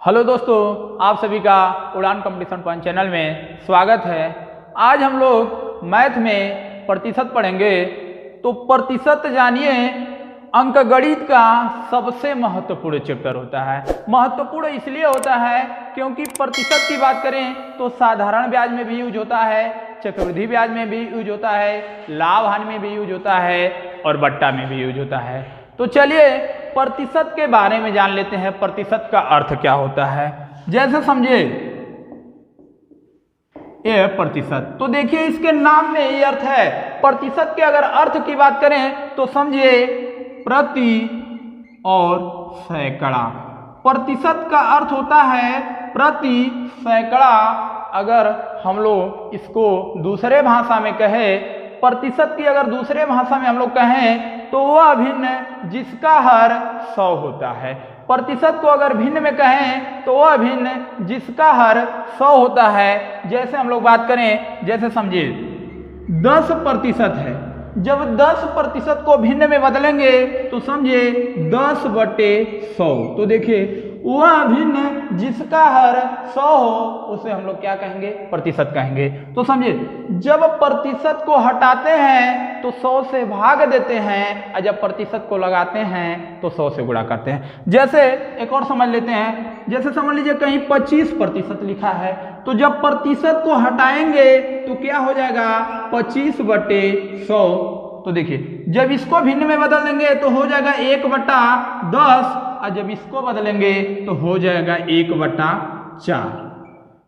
Hello दोस्तों, आप सभी का उड़ान कंपटीशन पॉइंट चैनल में स्वागत है। आज हम लोग मैथ में प्रतिशत पढ़ेंगे। तो प्रतिशत जानिए अंकगणित का सबसे महत्वपूर्ण चैप्टर होता है। महत्वपूर्ण इसलिए होता है क्योंकि प्रतिशत की बात करें तो साधारण ब्याज में भी यूज होता है, चक्रवृद्धि ब्याज में भी यूज होता है, लाभ हानि में भी यूज होता है और बट्टा में भी यूज होता है। तो चलिए प्रतिशत के बारे में जान लेते हैं, प्रतिशत का अर्थ क्या होता है। जैसे समझिए ये प्रतिशत, तो देखिए इसके नाम में ये अर्थ है। प्रतिशत के अगर अर्थ की बात करें तो समझिए प्रति और सैकड़ा। प्रतिशत का अर्थ होता है प्रति सैकड़ा। अगर हम लोग इसको दूसरे भाषा में कहें, प्रतिशत की अगर दूसरे भाषा में हम लोग कहें तो वह भिन्न जिसका हर 100 होता है। प्रतिशत को अगर भिन्न में कहें तो वह भिन्न जिसका हर 100 होता है। जैसे हम लोग बात करें, जैसे समझिए 10% है। जब 10% को भिन्न में बदलेंगे तो समझिए 10/100। तो देखिए वह भिन्न जिसका हर 100 हो उसे हम लोग क्या कहेंगे? प्रतिशत कहेंगे। तो समझिए जब प्रतिशत को हटाते हैं तो 100 से भाग देते हैं, और जब प्रतिशत को लगाते हैं तो 100 से गुणा करते हैं। जैसे एक और समझ लेते हैं, जैसे समझ लीजिए कहीं 25% लिखा है, तो जब प्रतिशत को हटाएंगे तो क्या हो जाएगा? 25/100। तो देखिए जब इसको भिन्न में बदल देंगे तो हो जाएगा 1/10, और जब इसको बदलेंगे तो हो जाएगा 1/4।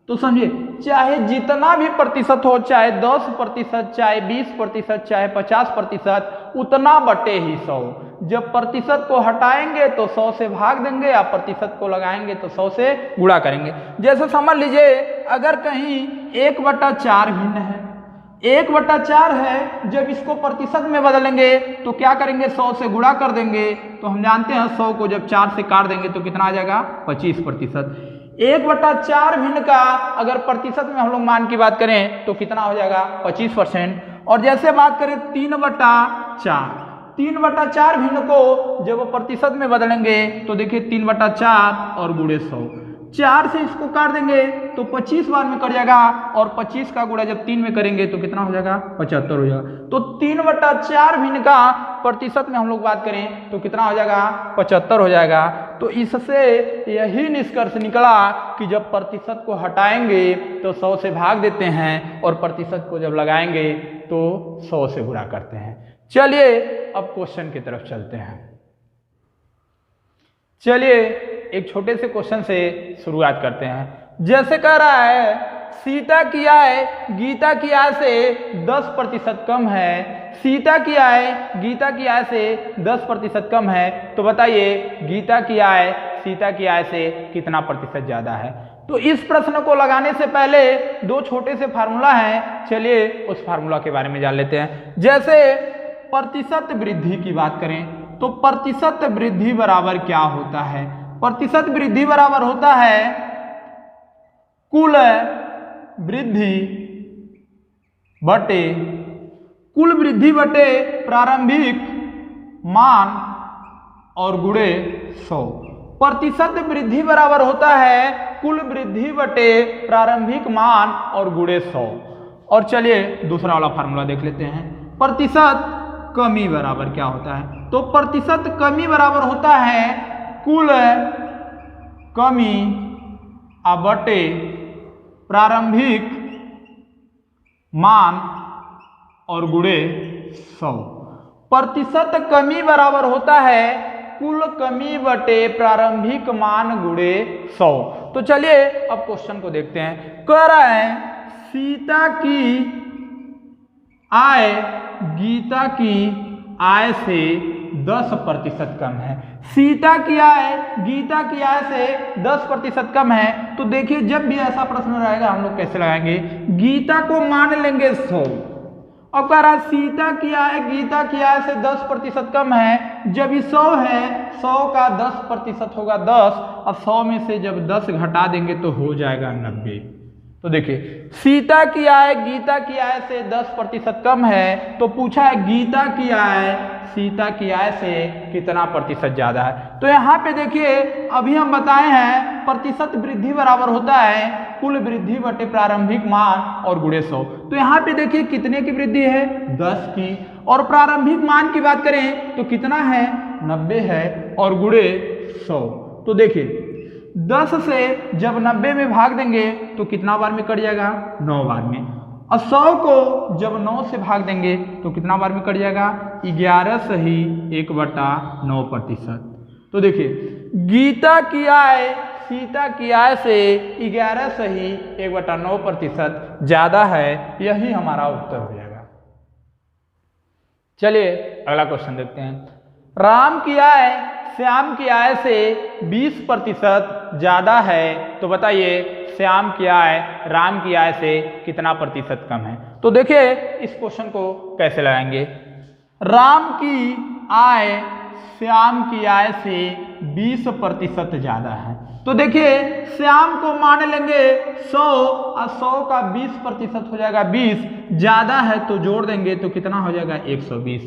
तो समझिए चाहे जितना भी प्रतिशत हो, चाहे 10%, चाहे 20%, चाहे 50%, उतना बटे ही 100। जब प्रतिशत को हटाएंगे तो 100 से भाग देंगे, या प्रतिशत को लगाएंगे तो 100 से गुणा करेंगे। जैसे समझ लीजिए अगर कहीं 1/4 भिन्न है, 1/4 है, जब इसको प्रतिशत में बदलेंगे तो क्या करेंगे? 100 से गुणा कर देंगे। तो हम जानते हैं 100 को जब 4 से काट देंगे तो कितना आ जाएगा? 25%। 1/4 भिन्न का अगर प्रतिशत में हम लोग मान की बात करें तो कितना हो जाएगा? 25%। और जैसे बात करें 3/4, 3/4 भिन्न को जब प्रतिशत में बदलेंगे तो देखिए 3/4 और गुणे 100, 4 से इसको काट देंगे तो 25 बार में कट जाएगा, और 25 का गुणा जब 3 में करेंगे तो कितना हो जाएगा? 75 हो जाएगा। तो 3/4 भिन्न का प्रतिशत में हम लोग बात करें तो कितना हो जाएगा? 75 हो जाएगा। तो इससे यही निष्कर्ष निकला कि जब प्रतिशत को हटाएंगे तो 100 से भाग देते हैं, और प्रतिशत को जब लगाएंगे तो 100 से गुणा करते हैं। चलिए अब क्वेश्चन की तरफ चलते हैं। चलिए एक छोटे से क्वेश्चन से शुरुआत करते हैं। जैसे कह रहा है सीता की आय गीता की आय से 10% कम है। सीता की आय गीता की आय से 10% कम है, तो बताइए गीता की आय सीता की आय से कितना प्रतिशत ज्यादा है? तो इस प्रश्न को लगाने से पहले दो छोटे से फार्मूला हैं, चलिए उस फार्मूला के बारे में जान लेते हैं। जैसे प्रतिशत वृद्धि की बात करें तो प्रतिशत वृद्धि बराबर क्या होता है? प्रतिशत वृद्धि बराबर होता है कुल वृद्धि बटे कुल वृद्धि बटे प्रारंभिक मान और गुणे 100। प्रतिशत वृद्धि बराबर होता है कुल वृद्धि बटे प्रारंभिक मान और गुणे 100। और चलिए दूसरा वाला फार्मूला देख लेते हैं। प्रतिशत कमी बराबर क्या होता है? तो प्रतिशत कमी बराबर होता है कुल कमी बटे प्रारंभिक मान और गुणे 100। प्रतिशत कमी बराबर होता है कुल कमी बटे प्रारंभिक मान गुणे 100। तो चलिए अब क्वेश्चन को देखते हैं। कह रहा है सीता की आय गीता की आय से 10% कम है। सीता की आय गीता की आय से 10% कम है। तो देखिए जब भी ऐसा प्रश्न रहेगा हम लोग कैसे लगाएंगे? गीता को मान लेंगे 100, और कह रहा सीता की आय गीता की आय से 10% कम है। जब ये 100 है, 100 का 10% होगा 10, और 100 में से जब 10 घटा देंगे तो हो जाएगा 90। तो देखिए सीता की आय गीता की आय से 10% कम है, तो पूछा है गीता की आय सीता की आय से कितना प्रतिशत ज्यादा है। तो यहाँ पे देखिए अभी हम बताए हैं प्रतिशत वृद्धि बराबर होता है कुल वृद्धि बटे प्रारंभिक मान और गुणे 100। तो यहाँ पे देखिए कितने की वृद्धि है 10 की, और प्रारंभिक मान की बात करें तो कितना है 90 है और गुणे 100। तो देखिए 10 से जब 90 में भाग देंगे तो कितना बार में कट जाएगा 9 बार में, और 100 को जब 9 से भाग देंगे तो कितना बार में कट जाएगा 11 सही 1/9%। तो देखिए गीता की आय सीता की आय से 11 सही 1/9% ज्यादा है, यही हमारा उत्तर हो जाएगा। चलिए अगला क्वेश्चन देखते हैं। राम की आय श्याम की आय से 20% ज्यादा है, तो बताइए श्याम की आय राम की आय से कितना प्रतिशत कम है। तो देखिए इस क्वेश्चन को कैसे लगाएंगे। राम की आय श्याम की आय से 20% ज्यादा है, तो देखिए श्याम को मान लेंगे 100 और 100 का 20% हो जाएगा 20, ज्यादा है तो जोड़ देंगे तो कितना हो जाएगा 120।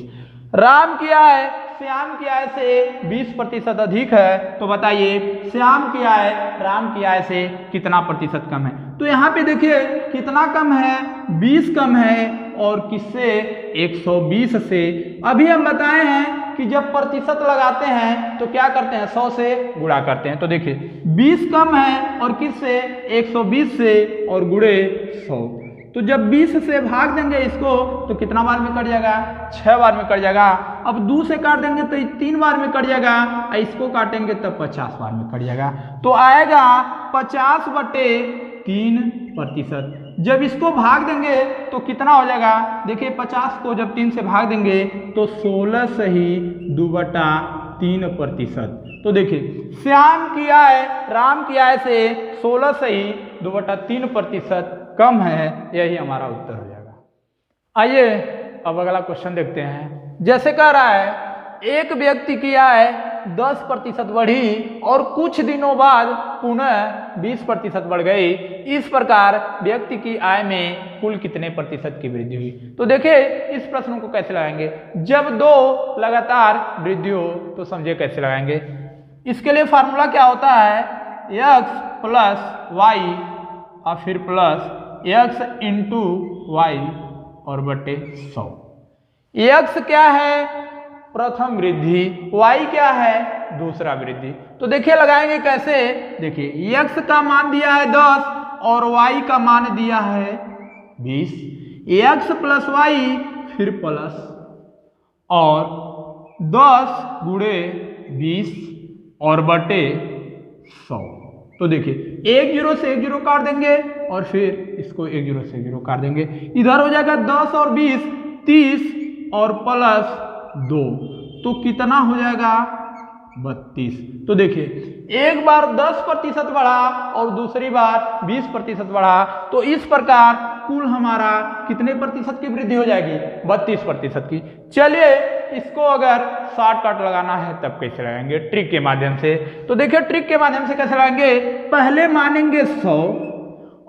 राम की आय श्याम की आय से 20% अधिक है, तो बताइए श्याम की आय राम की आय से कितना प्रतिशत कम है। तो यहाँ पे देखिए कितना कम है 20 कम है, और किससे 120 से। अभी हम बताए हैं कि जब प्रतिशत लगाते हैं तो क्या करते हैं 100 से गुणा करते हैं। तो देखिए 20 कम है और किससे 120 से और गुणे 100। तो जब 20 से भाग देंगे इसको तो कितना बार में कट जाएगा 6 बार में कट जाएगा। अब 2 से काट देंगे तो 3 बार में कट जाएगा, और इसको काटेंगे तब 50 बार में कट जाएगा। तो आएगा 50/3%। जब इसको भाग देंगे तो कितना हो जाएगा, देखिए 50 को जब 3 से भाग देंगे तो 16 सही 2/3%। तो देखिए श्याम की आय राम की आय से 16 सही 2/3% कम है, यही हमारा उत्तर हो जाएगा। आइए अब अगला क्वेश्चन देखते हैं। जैसे कह रहा है एक व्यक्ति की आय 10% बढ़ी और कुछ दिनों बाद पुनः 20% बढ़ गई, इस प्रकार व्यक्ति की आय में कुल कितने प्रतिशत की वृद्धि हुई। तो देखिए इस प्रश्न को कैसे लगाएंगे। जब 2 लगातार वृद्धि हो तो समझिए कैसे लगाएंगे। इसके लिए फार्मूला क्या होता है, x + y और फिर प्लस x × y और बटे 100। x क्या है प्रथम वृद्धि, y क्या है दूसरा वृद्धि। तो देखिए लगाएंगे कैसे। देखिए x का मान दिया है 10 और y का मान दिया है 20, x + y फिर प्लस और 10 गुणे 20 और बटे 100। तो देखिए 1 0 से 1 0 काट देंगे और फिर इसको 1 0 से 1 0 काट देंगे, इधर हो जाएगा 10 और 20 30 और प्लस 2, तो कितना हो जाएगा 32। तो देखिए एक बार 10% बढ़ा और दूसरी बार 20% बढ़ा, तो इस प्रकार कुल हमारा कितने प्रतिशत की वृद्धि हो जाएगी 32% की। चलिए इसको अगर शॉर्टकट लगाना है तब कैसे लगाएंगे, ट्रिक के माध्यम से। तो देखिए ट्रिक के माध्यम से कैसे लगाएंगे। पहले मानेंगे 100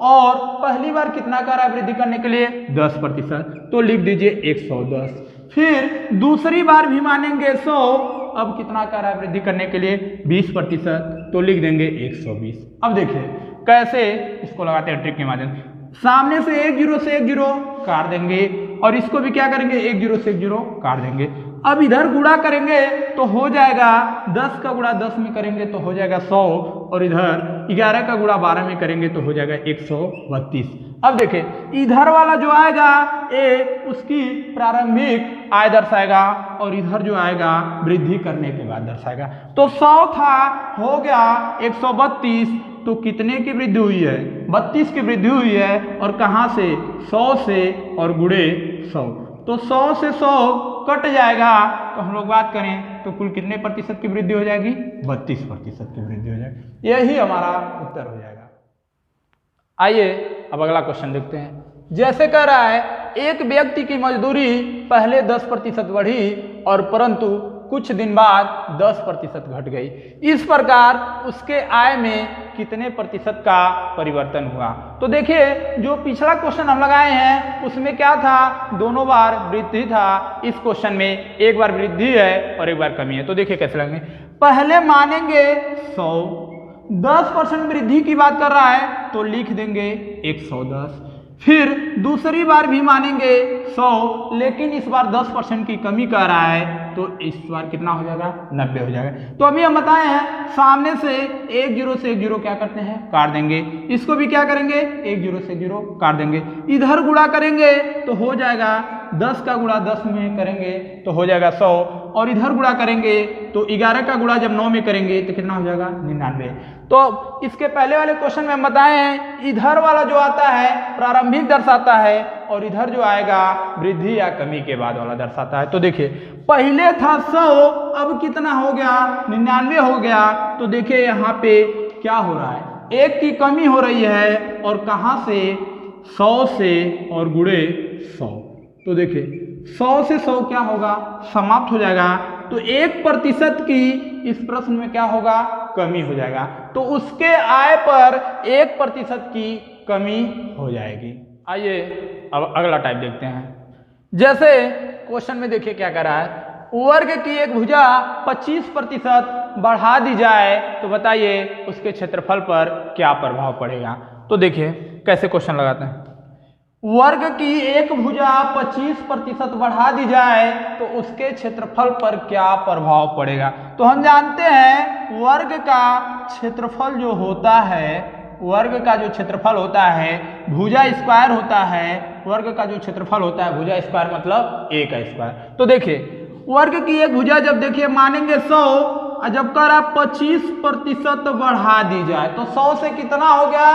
और पहली बार कितना कर रहा है वृद्धि करने के लिए 10%, तो लिख दीजिए 110। फिर दूसरी बार भी मानेंगे 100, अब कितना कर रहा है वृद्धि करने के लिए 20%, तो लिख देंगे 120। अब देखिए कैसे इसको लगाते हैं ट्रिक के माध्यम से। सामने से 1 0 से 1 0 काट देंगे और इसको भी क्या करेंगे 1 0 से 1 0 काट देंगे। अब इधर गुणा करेंगे तो हो जाएगा 10 का गुणा 10 में करेंगे तो हो जाएगा 100, और इधर 11 का गुणा 12 में करेंगे तो हो जाएगा 132। अब देखिए इधर वाला जो आएगा ए उसकी प्रारंभिक आय दर्शाएगा और इधर जो आएगा वृद्धि करने के बाद दर्शाएगा। तो 100 था हो गया 132, तो कितने की वृद्धि हुई है 32 की वृद्धि हुई है, और कहाँ से 100 से और गुणे 100। तो 100 से 100 कट जाएगा, तो हम लोग बात करें तो कुल कितने प्रतिशत की वृद्धि हो जाएगी 32% की वृद्धि हो जाएगी, यही हमारा उत्तर हो जाएगा। आइए अब अगला क्वेश्चन देखते हैं। जैसे कह रहा है एक व्यक्ति की मजदूरी पहले 10% बढ़ी और परंतु कुछ दिन बाद 10% घट गई, इस प्रकार उसके आय में कितने प्रतिशत का परिवर्तन हुआ। तो देखिए जो पिछला क्वेश्चन हम लगाए हैं उसमें क्या था, दोनों बार वृद्धि था। इस क्वेश्चन में एक बार वृद्धि है और एक बार कमी है। तो देखिए कैसे लगेंगे। पहले मानेंगे 100, 10% वृद्धि की बात कर रहा है तो लिख देंगे 110। फिर दूसरी बार भी मानेंगे 100, लेकिन इस बार 10% की कमी कर रहा है तो इस बार कितना हो जाएगा 90 हो जाएगा। तो अभी हम बताए हैं सामने से एक जीरो से एक जीरो क्या करते हैं काट देंगे, इसको भी क्या करेंगे एक जीरो से एक जीरो काट देंगे, इधर गुणा करेंगे तो हो जाएगा 10 का गुणा 10 में करेंगे तो हो जाएगा 100, और इधर गुणा करेंगे तो 11 का गुणा जब 9 में करेंगे तो कितना हो जाएगा 99। तो इसके पहले वाले क्वेश्चन में बताए हैं इधर वाला जो आता है प्रारंभिक दर्शाता है और इधर जो आएगा वृद्धि या कमी के बाद वाला दर्शाता है। तो देखिए पहले था 100, अब कितना हो गया 99 हो गया। तो देखिए यहाँ पे क्या हो रहा है, एक की कमी हो रही है और कहाँ से 100 से और गुणे 100। तो देखिए 100 से 100 क्या होगा समाप्त हो जाएगा, तो 1% की इस प्रश्न में क्या होगा कमी हो जाएगा, तो उसके आय पर 1% की कमी हो जाएगी। आइए अब अगला टाइप देखते हैं। जैसे क्वेश्चन में देखिए क्या कर रहा है, वर्ग की एक भुजा 25% बढ़ा दी जाए तो बताइए उसके क्षेत्रफल पर क्या प्रभाव पड़ेगा। तो देखिए कैसे क्वेश्चन लगाते हैं, वर्ग की एक भुजा 25% बढ़ा दी जाए तो उसके क्षेत्रफल पर क्या प्रभाव पड़ेगा। तो हम जानते हैं वर्ग का क्षेत्रफल जो होता है, वर्ग का जो क्षेत्रफल होता है भुजा स्क्वायर होता है, वर्ग का जो क्षेत्रफल होता है भुजा स्क्वायर मतलब a का स्क्वायर। तो देखिए वर्ग की एक भुजा जब देखिए मानेंगे 100 और जब कर 25% बढ़ा दी जाए तो 100 से कितना हो गया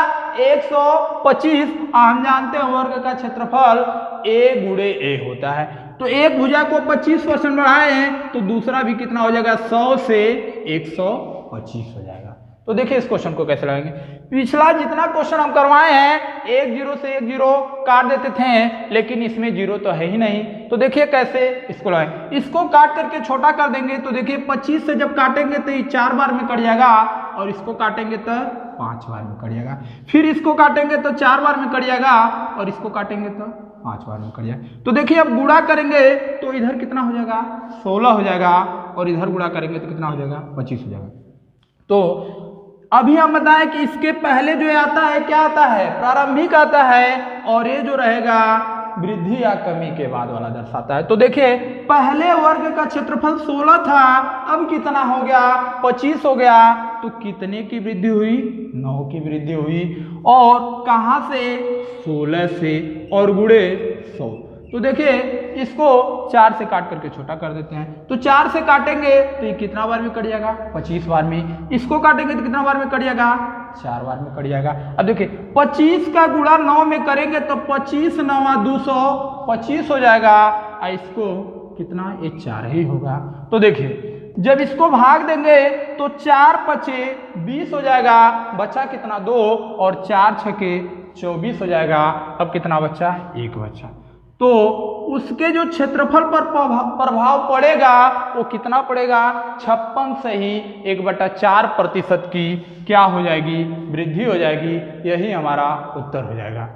125। हम जानते हैं वर्ग का क्षेत्रफल a गुणे a होता है, तो एक भुजा को 25% बढ़ाए हैं तो दूसरा भी कितना हो जाएगा 100 से 125 हो जाएगा। तो देखिए इस क्वेश्चन को कैसे लगाएंगे, पिछला जितना क्वेश्चन हम करवाए हैं एक जीरो से एक जीरो काट देते थे, लेकिन इसमें जीरो तो है ही नहीं। तो देखिए कैसे इसको लगाएं, इसको काट करके छोटा कर देंगे तो देखिए 25 से जब काटेंगे तो ये 4 बार में कट जाएगा और इसको काटेंगे तो 5 बार में कट जाएगा, फिर इसको काटेंगे तो 4 बार में कट जाएगा और इसको काटेंगे तो 5 बार में कट जाएगा। तो देखिए अब गुणा करेंगे तो इधर कितना हो जाएगा 16 हो जाएगा और इधर गुणा करेंगे तो कितना हो जाएगा 25 हो जाएगा। तो अभी हम बताएं कि इसके पहले जो आता है क्या आता है प्रारंभिक आता है और ये जो रहेगा वृद्धि या कमी के बाद वाला दर्शाता है। तो देखिए पहले वर्ग का क्षेत्रफल 16 था, अब कितना हो गया 25 हो गया, तो कितने की वृद्धि हुई 9 की वृद्धि हुई, और कहां से 16 से और गुणे 100। तो देखिए इसको 4 से काट करके छोटा कर देते हैं, तो 4 से काटेंगे तो ये कितना बार में कट जाएगा 25 बार में, इसको काटेंगे तो कितना बार में कट जाएगा 4 बार में कट जाएगा। अब देखिए 25 का गुणा 9 में करेंगे तो 25 9 225 हो जाएगा, और इसको कितना ये 4 ही होगा। तो देखिए जब इसको भाग देंगे तो 4 पचे 20 हो जाएगा, बचा कितना 2 और 4 छके 24 हो जाएगा। अब कितना बचा 1 बचा, तो उसके जो क्षेत्रफल पर प्रभाव पड़ेगा वो कितना पड़ेगा 56 से ही 1/4% की क्या हो जाएगी वृद्धि हो जाएगी, यही हमारा उत्तर हो जाएगा।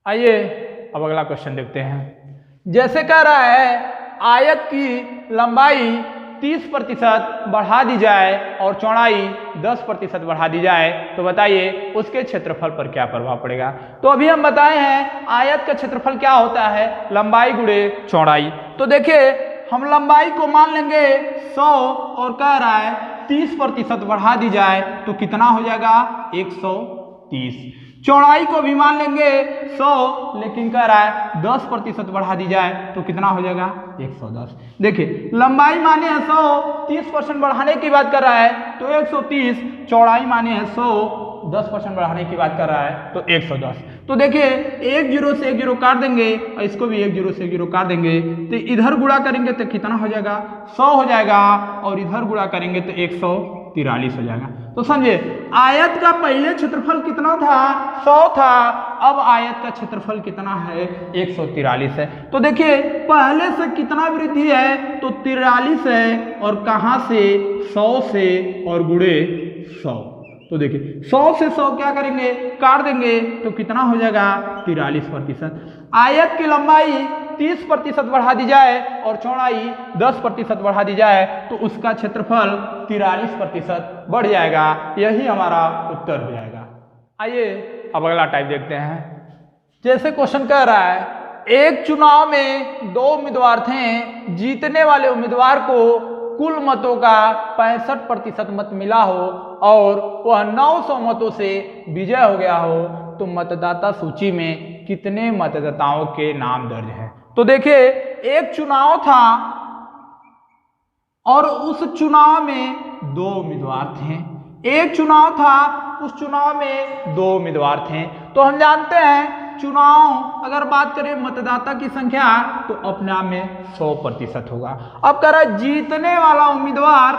आइए अब अगला क्वेश्चन देखते हैं। जैसे कह रहा है आयत की लंबाई 30% बढ़ा दी जाए और चौड़ाई 10% बढ़ा दी जाए तो बताइए उसके क्षेत्रफल पर क्या प्रभाव पड़ेगा। तो अभी हम बताए हैं आयत का क्षेत्रफल क्या होता है लंबाई गुणे चौड़ाई। तो देखिए हम लंबाई को मान लेंगे 100 और कह रहा है 30% बढ़ा दी जाए तो कितना हो जाएगा 130। चौड़ाई को भी मान लेंगे 100, लेकिन कह रहा है 10% बढ़ा दी जाए तो कितना हो जाएगा 110। देखिए लंबाई माने है 100, 30% बढ़ाने की बात कर रहा है तो 130, चौड़ाई माने है 100, 10% बढ़ाने की बात कर रहा है तो 110। तो देखिए एक जीरो से एक जीरो काट देंगे और इसको भी एक जीरो से एक जीरो काट देंगे तो इधर गुणा करेंगे तो कितना हो जाएगा 100 हो जाएगा, और इधर गुणा करेंगे तो 143 हो जाएगा। तो समझे आयत का पहले क्षेत्रफल कितना था 100 था, अब आयत का क्षेत्रफल कितना है 143 है। तो देखिए पहले से कितना वृद्धि है तो 43 है, और कहां से 100 से और गुणे 100। तो देखिए 100 से 100 क्या करेंगे काट देंगे तो कितना हो जाएगा 43%। आयत की लंबाई 30% बढ़ा दी जाए और चौड़ाई 10% बढ़ा दी जाए तो उसका क्षेत्रफल 43% बढ़ जाएगा। यही हमारा उत्तर हो जाएगा। आइए अब अगला टाइप देखते हैं। जैसे क्वेश्चन कह रहा है एक चुनाव में 2 उम्मीदवार थे, जीतने वाले उम्मीदवार को कुल मतों का 65% मत मिला हो और वह 900 मतों से विजय हो गया हो, तो मतदाता सूची में कितने मतदाताओं के नाम दर्ज हैं। तो देखिए एक चुनाव था और उस चुनाव में 2 उम्मीदवार थे। एक चुनाव था, उस चुनाव में 2 उम्मीदवार थे। तो हम जानते हैं चुनाव अगर बात करें मतदाता की संख्या तो अपने आप में 100% होगा। अब कह रहा है जीतने वाला उम्मीदवार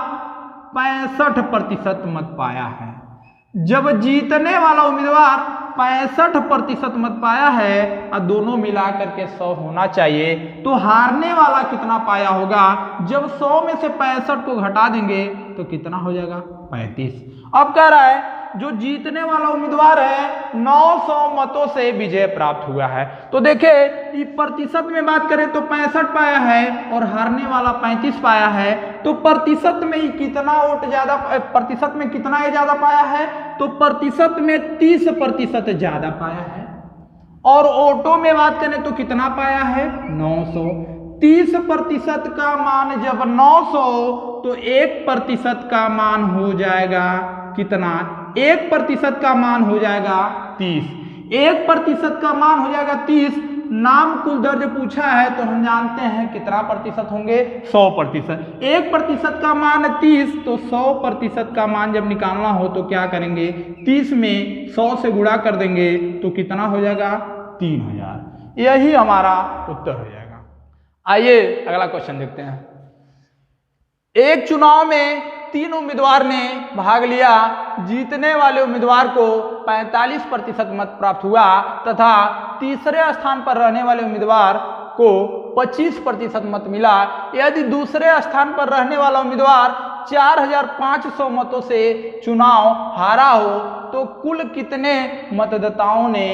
65% मत पाया है। जब जीतने वाला उम्मीदवार 65% मत पाया है और दोनों मिलाकर के 100 होना चाहिए, तो हारने वाला कितना पाया होगा। जब 100 में से 65 को घटा देंगे तो कितना हो जाएगा 35। अब कह रहा है जो जीतने वाला उम्मीदवार है 900 मतों से विजय प्राप्त हुआ है। तो देखिए प्रतिशत में बात करें तो 65 पाया है और हारने वाला 35 पाया है। तो प्रतिशत में ही कितना वोट ज्यादा, प्रतिशत में कितना ये ज्यादा पाया है, तो प्रतिशत में 30% ज्यादा पाया है। और वोटों में बात करें तो कितना पाया है 900। 30% का मान जब 900 तो 1% का मान हो जाएगा कितना, 1% का मान हो जाएगा 30। 1% का मान हो जाएगा 30। नाम कुल दर्ज पूछा है तो हम जानते हैं कितना प्रतिशत होंगे 100%। 1% का मान 30 तो 100% का मान जब निकालना हो तो क्या करेंगे 30 में 100 से गुणा कर देंगे तो कितना हो जाएगा 3000। यही हमारा उत्तर हो जाएगा। आइए अगला क्वेश्चन देखते हैं। एक चुनाव में 3 उम्मीदवार ने भाग लिया, जीतने वाले उम्मीदवार को 45% मत प्राप्त हुआ तथा तीसरे स्थान पर रहने वाले उम्मीदवार को 25% मत मिला। यदि दूसरे स्थान पर रहने वाला उम्मीदवार 4500 मतों से चुनाव हारा हो तो कुल कितने मतदाताओं ने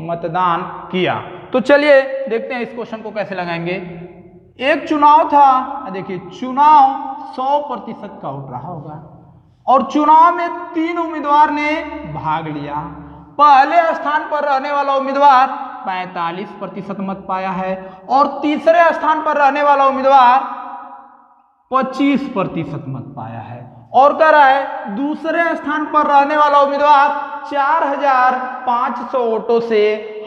मतदान किया। तो चलिए देखते हैं इस क्वेश्चन को कैसे लगाएंगे। एक चुनाव था, देखिए चुनाव 100% का वोट रहा होगा और चुनाव में 3 उम्मीदवार ने भाग लिया। पहले स्थान पर रहने वाला उम्मीदवार 45% मत पाया है और तीसरे स्थान पर रहने वाला उम्मीदवार 25% मत पाया है। और कह रहा है दूसरे स्थान पर रहने वाला उम्मीदवार 4500 वोटों से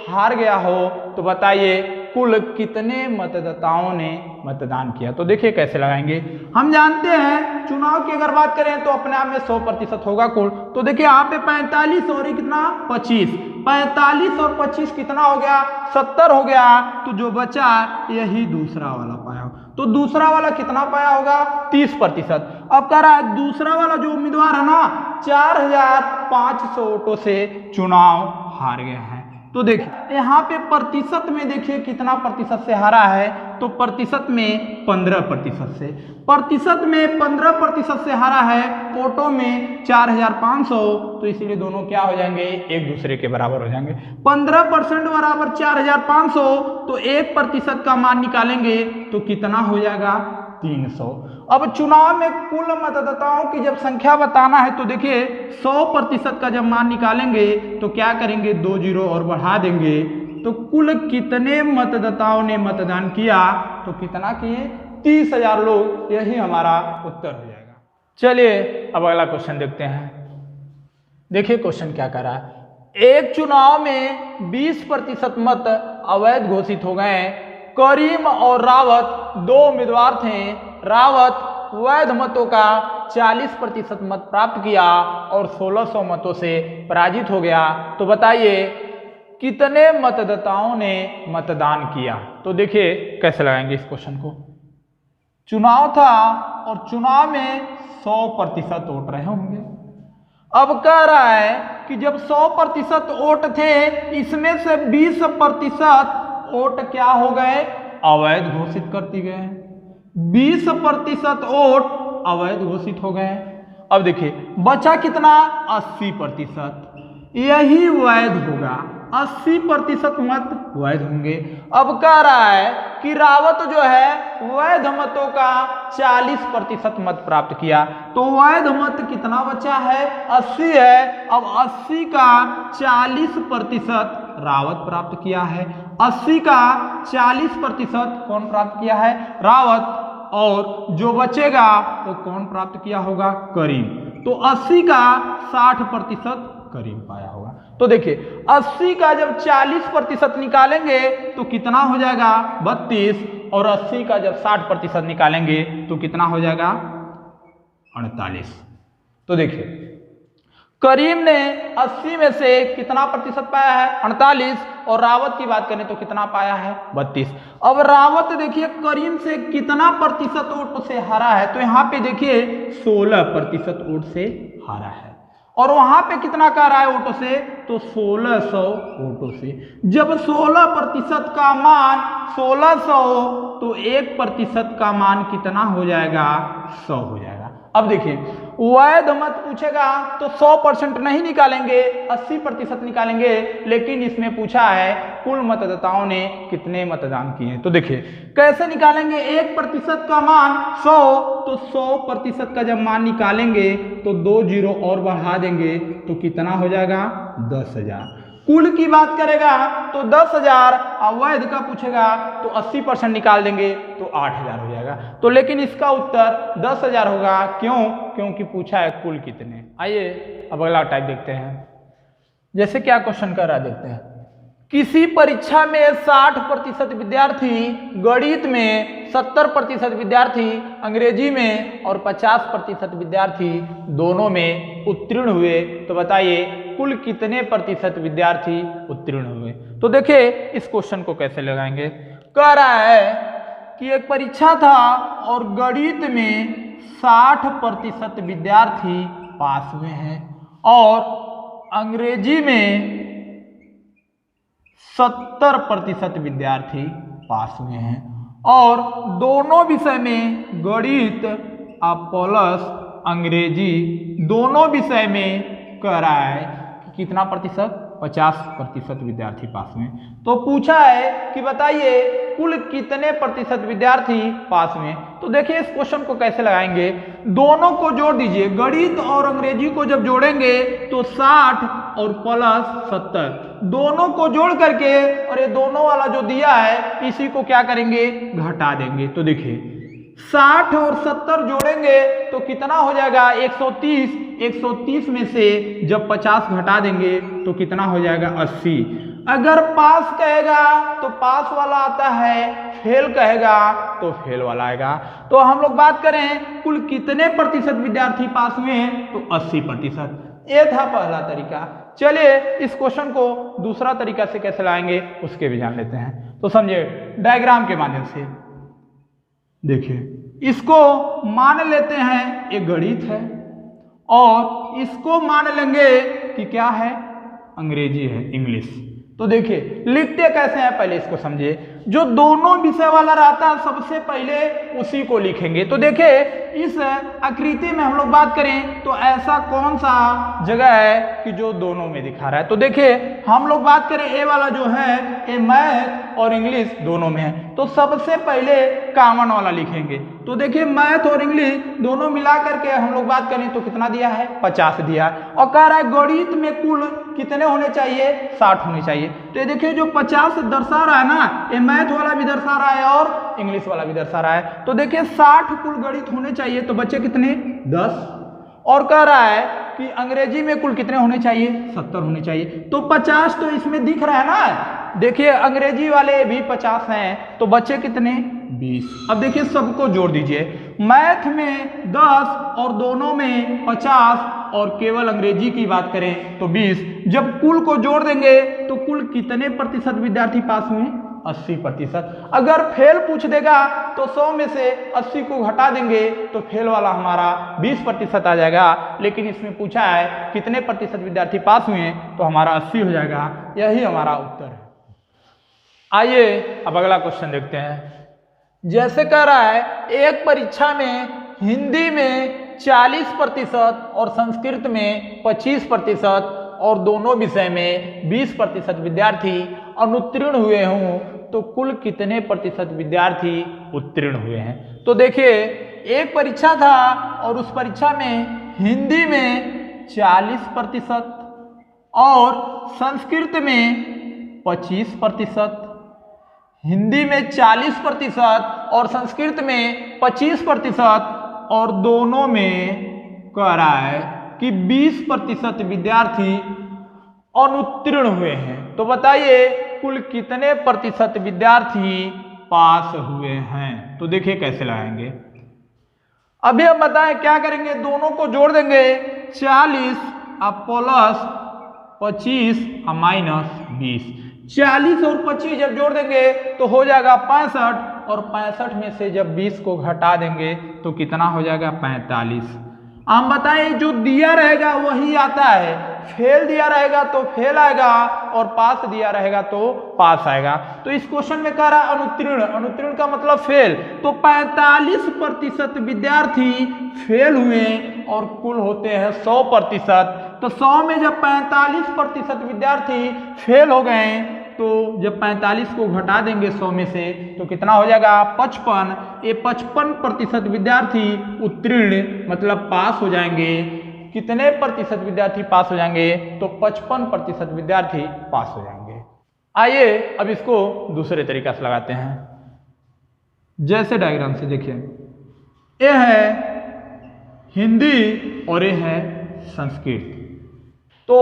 हार गया हो, तो बताइए कुल कितने मतदाताओं ने मतदान किया। तो देखिए कैसे लगाएंगे। हम जानते हैं चुनाव की अगर बात करें तो अपने आप में 100% होगा कुल। तो देखिए यहाँ पे 45 और कितना 25, 45 और 25 कितना हो गया 70 हो गया। तो जो बचा यही दूसरा वाला पाया। तो दूसरा वाला कितना पाया होगा 30%। अब कह रहा है दूसरा वाला जो उम्मीदवार है ना 4500 वोटों से चुनाव हार गया है। तो देखिए यहाँ पे प्रतिशत में देखिए कितना प्रतिशत से हारा है, तो प्रतिशत में 15% से, प्रतिशत में 15% से हारा है। वोटों में 4500, तो इसीलिए दोनों क्या हो जाएंगे एक दूसरे के बराबर हो जाएंगे। 15% बराबर 4500, तो 1% का मान निकालेंगे तो कितना हो जाएगा 300। अब चुनाव में कुल मतदाताओं की जब संख्या बताना है तो देखिए 100% का जब मान निकालेंगे तो क्या करेंगे 2 जीरो और बढ़ा देंगे, तो कुल कितने मतदाताओं ने मतदान किया, तो कितना किए 30,000 लोग। यही हमारा उत्तर हो जाएगा। चलिए अब अगला क्वेश्चन देखते हैं। देखिए क्वेश्चन क्या कर रहा है। एक चुनाव में 20% मत अवैध घोषित हो गए। करीम और रावत 2 उम्मीदवार थे। रावत वैध मतों का 40% मत प्राप्त किया और 1600 मतों से पराजित हो गया। तो बताइए कितने मतदाताओं ने मतदान किया। तो देखिए कैसे लगाएंगे इस क्वेश्चन को। चुनाव था और चुनाव में 100% वोट रहे होंगे। अब कह रहा है कि जब 100% वोट थे, इसमें से 20% वोट क्या हो गए अवैध घोषित कर दिए गए। 20% वोट अवैध घोषित हो गए। अब देखिए बचा कितना 80%। यही वैध होगा। 80% मत वैध होंगे। अब कह रहा है कि रावत जो है वैध मतों का 40% मत प्राप्त किया। तो वैध मत कितना बचा है? 80 है। अब 80 का 40% रावत प्राप्त किया है। 80 का 40% कौन प्राप्त किया है? रावत। और जो बचेगा वो कौन प्राप्त किया होगा? करीम। तो 80 का 60% करीम पाया होगा। तो देखिए 80 का जब 40% निकालेंगे तो कितना हो जाएगा? 32। और 80 का जब 60% निकालेंगे तो कितना हो जाएगा? 48। तो देखिए करीम ने 80 में से कितना प्रतिशत पाया है? 48। और रावत की बात करें तो कितना पाया है? 32। अब रावत देखिए करीम से कितना प्रतिशत वोट से हारा है? तो यहाँ पे देखिए 16% वोट से हारा है। और वहां पे कितना कह रहा है वोटों से? तो 1600 वोटों से। जब 16% का मान 1600 तो 1% का मान कितना हो जाएगा? 100 हो जाएगा। अब देखिए वैध मत पूछेगा तो 100% नहीं निकालेंगे, 80% निकालेंगे। लेकिन इसमें पूछा है कुल मतदाताओं ने कितने मतदान किए। तो देखिए कैसे निकालेंगे? 1% का मान 100, तो 100% का जब मान निकालेंगे तो 2 जीरो और बढ़ा देंगे तो कितना हो जाएगा? 10,000। कुल की बात करेगा तो 10,000। अवैध का पूछेगा तो 80% निकाल देंगे तो 8,000 हो जाएगा। तो लेकिन इसका उत्तर 10,000 होगा। क्यों? क्योंकि पूछा है कुल कितने। आइए अब अगला टाइप देखते हैं। जैसे क्या क्वेश्चन कर रहा है देखते हैं। किसी परीक्षा में 60% विद्यार्थी, गणित में 70% विद्यार्थी, अंग्रेजी में और 50% विद्यार्थी दोनों में उत्तीर्ण हुए। तो बताइए कुल कितने प्रतिशत विद्यार्थी उत्तीर्ण हुए? तो देखिए इस क्वेश्चन को कैसे लगाएंगे। कह रहा है कि एक परीक्षा था और गणित में 60% विद्यार्थी पास हुए हैं और अंग्रेजी में 70% विद्यार्थी पास हुए हैं। और दोनों विषय में गणित प्लस अंग्रेजी दोनों विषय में कह रहा है कि कितना प्रतिशत? 50% विद्यार्थी पास हुए। तो पूछा है कि बताइए कुल कितने प्रतिशत विद्यार्थी पास हुए। तो देखिए इस क्वेश्चन को कैसे लगाएंगे। दोनों को जोड़ दीजिए। गणित और अंग्रेजी को जब जोड़ेंगे तो 60 और प्लस 70 दोनों को जोड़ करके, और ये दोनों वाला जो दिया है इसी को क्या करेंगे? घटा देंगे। तो देखिए 60 और 70 जोड़ेंगे तो कितना हो जाएगा? 130। 130 में से जब 50 घटा देंगे तो कितना हो जाएगा? 80। अगर पास कहेगा तो पास वाला आता है, फेल कहेगा तो फेल वाला आएगा। तो हम लोग बात करें कुल कितने प्रतिशत विद्यार्थी पास हुए हैं तो 80%। ये था पहला तरीका। चलिए इस क्वेश्चन को दूसरा तरीका से कैसे लाएंगे उसके भी जान लेते हैं। तो समझिए डायग्राम के माध्यम से देखिए इसको मान लेते हैं एक गणित है और इसको मान लेंगे कि क्या है? अंग्रेजी है, इंग्लिश। तो देखिए लिखते कैसे हैं पहले इसको समझिए। जो दोनों विषय वाला रहता है सबसे पहले उसी को लिखेंगे। तो देखिए इस आकृति में हम लोग बात करें तो ऐसा कौन सा जगह है कि जो दोनों में दिखा रहा है। तो देखिए हम लोग बात करें ए वाला जो है ये मैथ और इंग्लिश दोनों में है। तो सबसे पहले कॉमन वाला लिखेंगे। तो देखिए मैथ और इंग्लिश दोनों मिला करके हम लोग बात करें तो कितना दिया है? 50 दिया है। और कह रहा है गणित में कुल कितने होने चाहिए? 60 होने चाहिए। तो ये देखिए जो 50 दर्शा रहा है ना, ये मैथ वाला भी दर्शा रहा है और इंग्लिश वाला भी दर्शा रहा है। तो देखिए 60 कुल गणित होने चाहिए तो बच्चे कितने? 10। और कह रहा है कि अंग्रेजी में कुल कितने होने चाहिए? 70 होने चाहिए। तो 50 तो इसमें दिख रहा है ना। देखिए अंग्रेजी वाले भी 50 हैं तो बच्चे कितने? 20। अब देखिए सबको जोड़ दीजिए। मैथ में 10 और दोनों में 50 और केवल अंग्रेजी की बात करें तो 20। जब कुल को जोड़ देंगे तो कुल कितने प्रतिशत विद्यार्थी पास हुए? 80%। अगर फेल पूछ देगा तो 100 में से 80 को घटा देंगे तो फेल वाला हमारा 20% आ जाएगा। लेकिन इसमें पूछा है कितने प्रतिशत विद्यार्थी पास हुए तो हमारा 80 हो जाएगा। यही हमारा उत्तर है। आइए अब अगला क्वेश्चन देखते हैं। जैसे कह रहा है एक परीक्षा में हिंदी में 40% और संस्कृत में 25% और दोनों विषय में 20% विद्यार्थी अनुत्तीर्ण हुए हों तो कुल कितने प्रतिशत विद्यार्थी उत्तीर्ण हुए हैं। तो देखिए एक परीक्षा था और उस परीक्षा में हिंदी में 40% और संस्कृत में 25%, हिंदी में 40% और संस्कृत में 25% और दोनों में कह रहा है कि 20% विद्यार्थी अनुत्तीर्ण हुए हैं। तो बताइए कुल कितने प्रतिशत विद्यार्थी पास हुए हैं। तो देखिए कैसे लगाएंगे। अभी हम बताएं क्या करेंगे, दोनों को जोड़ देंगे 40 प्लस 25 माइनस 20। 40 और 25 जब जोड़ देंगे तो हो जाएगा 65 और 65 में से जब 20 को घटा देंगे तो कितना हो जाएगा 45। हम बताएं जो दिया रहेगा वही आता है, फेल दिया रहेगा तो फेल आएगा और पास दिया रहेगा तो पास आएगा। तो इस क्वेश्चन में कह रहा है अनुत्तीर्ण, अनुत्तीर्ण का मतलब फेल, तो 45% विद्यार्थी फेल हुए और कुल होते हैं 100%। तो 100 में जब 45% विद्यार्थी फेल हो गए तो जब 45 को घटा देंगे 100 में से तो कितना हो जाएगा 55। ये 55% विद्यार्थी उत्तीर्ण मतलब पास हो जाएंगे। कितने प्रतिशत विद्यार्थी पास हो जाएंगे, तो 55% विद्यार्थी पास हो जाएंगे। आइए अब इसको दूसरे तरीका से लगाते हैं। जैसे डायग्राम से देखिए, ये है हिंदी और ये है संस्कृत। तो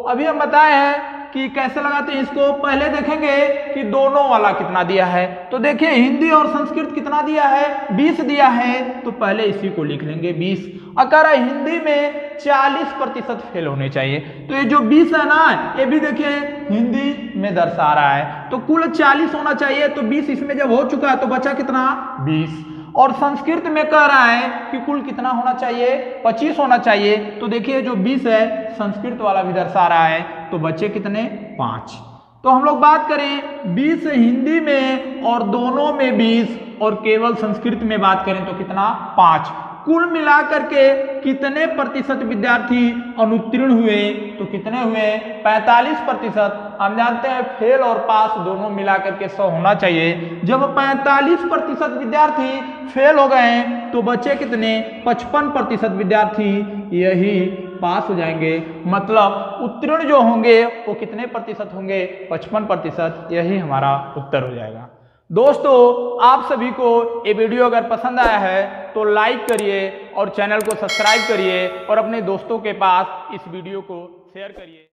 अभी हम बताए हैं कि कैसे लगाते हैं इसको। पहले देखेंगे कि दोनों वाला कितना दिया है। तो देखिए हिंदी और संस्कृत कितना दिया है, 20 दिया है, तो पहले इसी को लिख लेंगे 20। अगर हिंदी में 40% फेल होने चाहिए, तो ये जो 20 है ना, ये भी देखिए हिंदी में दर्शा रहा है, तो कुल 40 होना चाहिए। तो 20 इसमें जब हो चुका है तो बचा कितना 20। और संस्कृत में कह रहा है कि कुल कितना होना चाहिए 25 होना चाहिए। तो देखिए जो 20 है संस्कृत वाला भी दर्शा रहा है, तो बचे कितने 5। तो हम लोग बात करें 20 हिंदी में और दोनों में 20 और केवल संस्कृत में बात करें तो कितना 5। कुल मिलाकर के कितने प्रतिशत विद्यार्थी अनुत्तीर्ण हुए, तो कितने हुए 45%। हम जानते हैं फेल और पास दोनों मिलाकर के 100 होना चाहिए। जब 45% विद्यार्थी फेल हो गए तो बचे कितने 55% विद्यार्थी यही पास हो जाएंगे। मतलब उत्तीर्ण जो होंगे वो कितने प्रतिशत होंगे 55%। यही हमारा उत्तर हो जाएगा। दोस्तों आप सभी को ये वीडियो अगर पसंद आया है तो लाइक करिए और चैनल को सब्सक्राइब करिए और अपने दोस्तों के पास इस वीडियो को शेयर करिए।